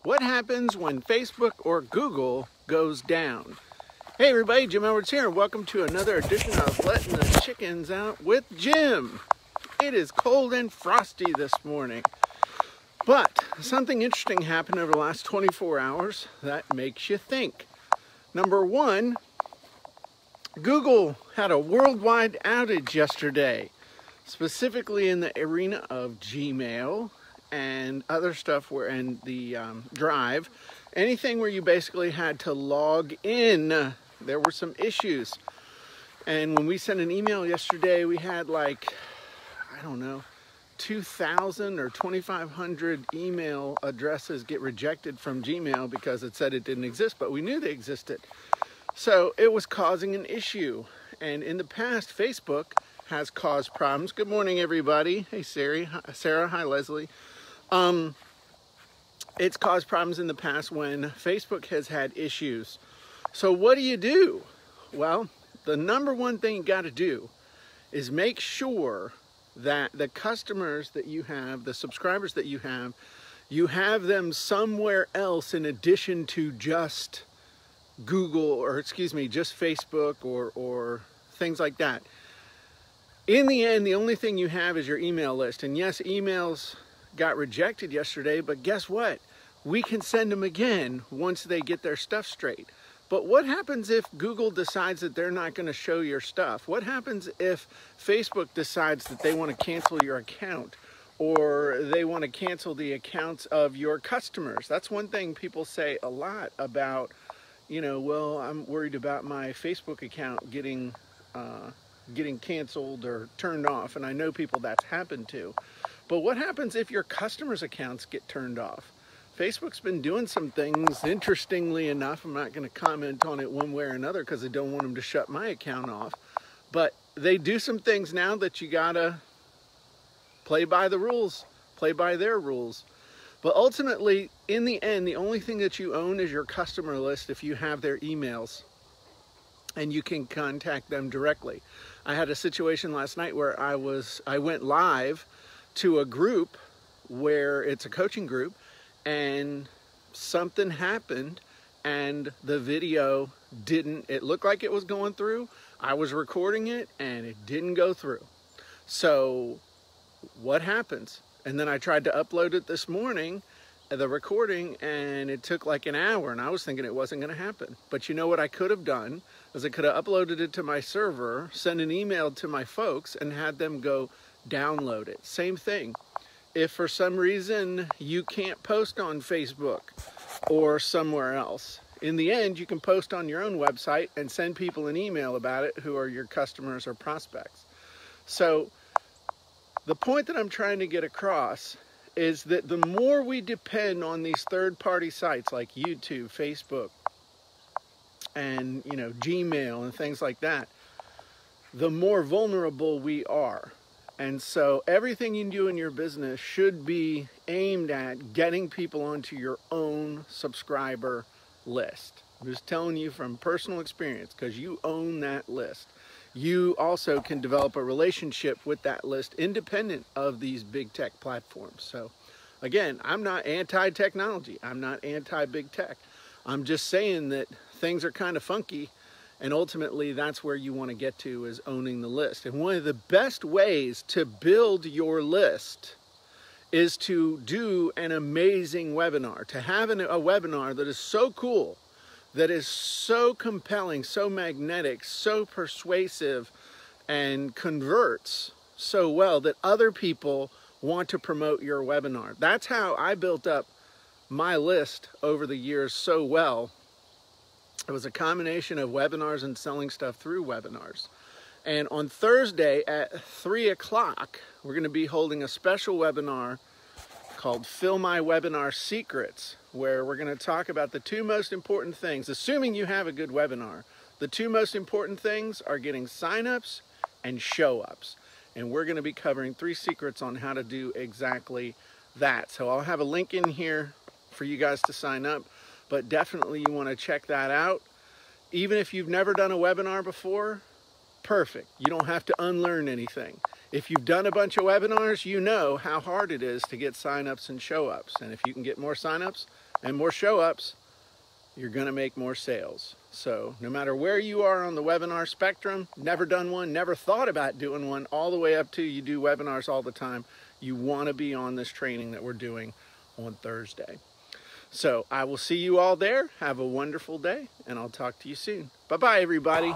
What happens when Facebook or Google goes down? Hey everybody, Jim Edwards here, and welcome to another edition of Letting the Chickens Out with Jim. It is cold and frosty this morning, but something interesting happened over the last 24 hours that makes you think. Number one, Google had a worldwide outage yesterday, specifically in the arena of Gmail and other stuff where in the Drive, anything where you basically had to log in. There were some issues, and when we sent an email yesterday, we had like, I don't know, 2,000 or 2,500 email addresses get rejected from Gmail because it said it didn't exist, but we knew they existed. So it was causing an issue, and in the past, Facebook has caused problems. Good morning, everybody. Hey, Sarah. Hi, Leslie. It's caused problems in the past when Facebook has had issues. So what do? Well, the number one thing you got to do is make sure that the customers that you have, the subscribers that you have them somewhere else in addition to just Google, or just Facebook or things like that. In the end, the only thing you have is your email list. And yes, emails got rejected yesterday, but guess what? We can send them again once they get their stuff straight. But what happens if Google decides that they're not going to show your stuff? What happens if Facebook decides that they want to cancel your account, or they want to cancel the accounts of your customers? That's one thing people say a lot about, well, I'm worried about my Facebook account getting canceled or turned off, and I know people that's happened to. But what happens if your customers' accounts get turned off? Facebook's been doing some things, interestingly enough. I'm not going to comment on it one way or another because I don't want them to shut my account off. But they do some things now that you gotta play by the rules, play by their rules. But ultimately, in the end, the only thing that you own is your customer list if you have their emails, and you can contact them directly. I had a situation last night where I went live to a group where it's a coaching group, and something happened and the video it looked like it was going through. I was recording it and it didn't go through. So what happens? And then I tried to upload it this morning, the recording, and it took like an hour, and I was thinking it wasn't going to happen. But you know what I could have done is I could have uploaded it to my server, sent an email to my folks, and had them go download it. Same thing. If for some reason you can't post on Facebook or somewhere else, in the end, you can post on your own website and send people an email about it who are your customers or prospects. So the point that I'm trying to get across is that the more we depend on these third-party sites like YouTube, Facebook, and Gmail and things like that, the more vulnerable we are. And so everything you do in your business should be aimed at getting people onto your own subscriber list. I'm just telling you from personal experience, because you own that list. You also can develop a relationship with that list independent of these big tech platforms. So again, I'm not anti-technology. I'm not anti-big tech. I'm just saying that things are kind of funky, and ultimately that's where you want to get to, is owning the list. And one of the best ways to build your list is to do an amazing webinar, to have a webinar that is so cool, that is so compelling, so magnetic, so persuasive, and converts so well that other people want to promote your webinar. That's how I built up my list over the years so well. It was a combination of webinars and selling stuff through webinars. And on Thursday at 3 o'clock, we're going to be holding a special webinar called Fill My Webinar Secrets, where we're going to talk about the two most important things. Assuming you have a good webinar, the two most important things are getting signups and show-ups. And we're going to be covering 3 secrets on how to do exactly that. So I'll have a link in here for you guys to sign up, but definitely you want to check that out. Even if you've never done a webinar before, perfect. You don't have to unlearn anything. If you've done a bunch of webinars, you know how hard it is to get signups and show-ups. And if you can get more signups, and more show ups, you're going to make more sales. So no matter where you are on the webinar spectrum, never done one, never thought about doing one, all the way up to you do webinars all the time, you want to be on this training that we're doing on Thursday. So I will see you all there. Have a wonderful day, and I'll talk to you soon. Bye-bye, everybody.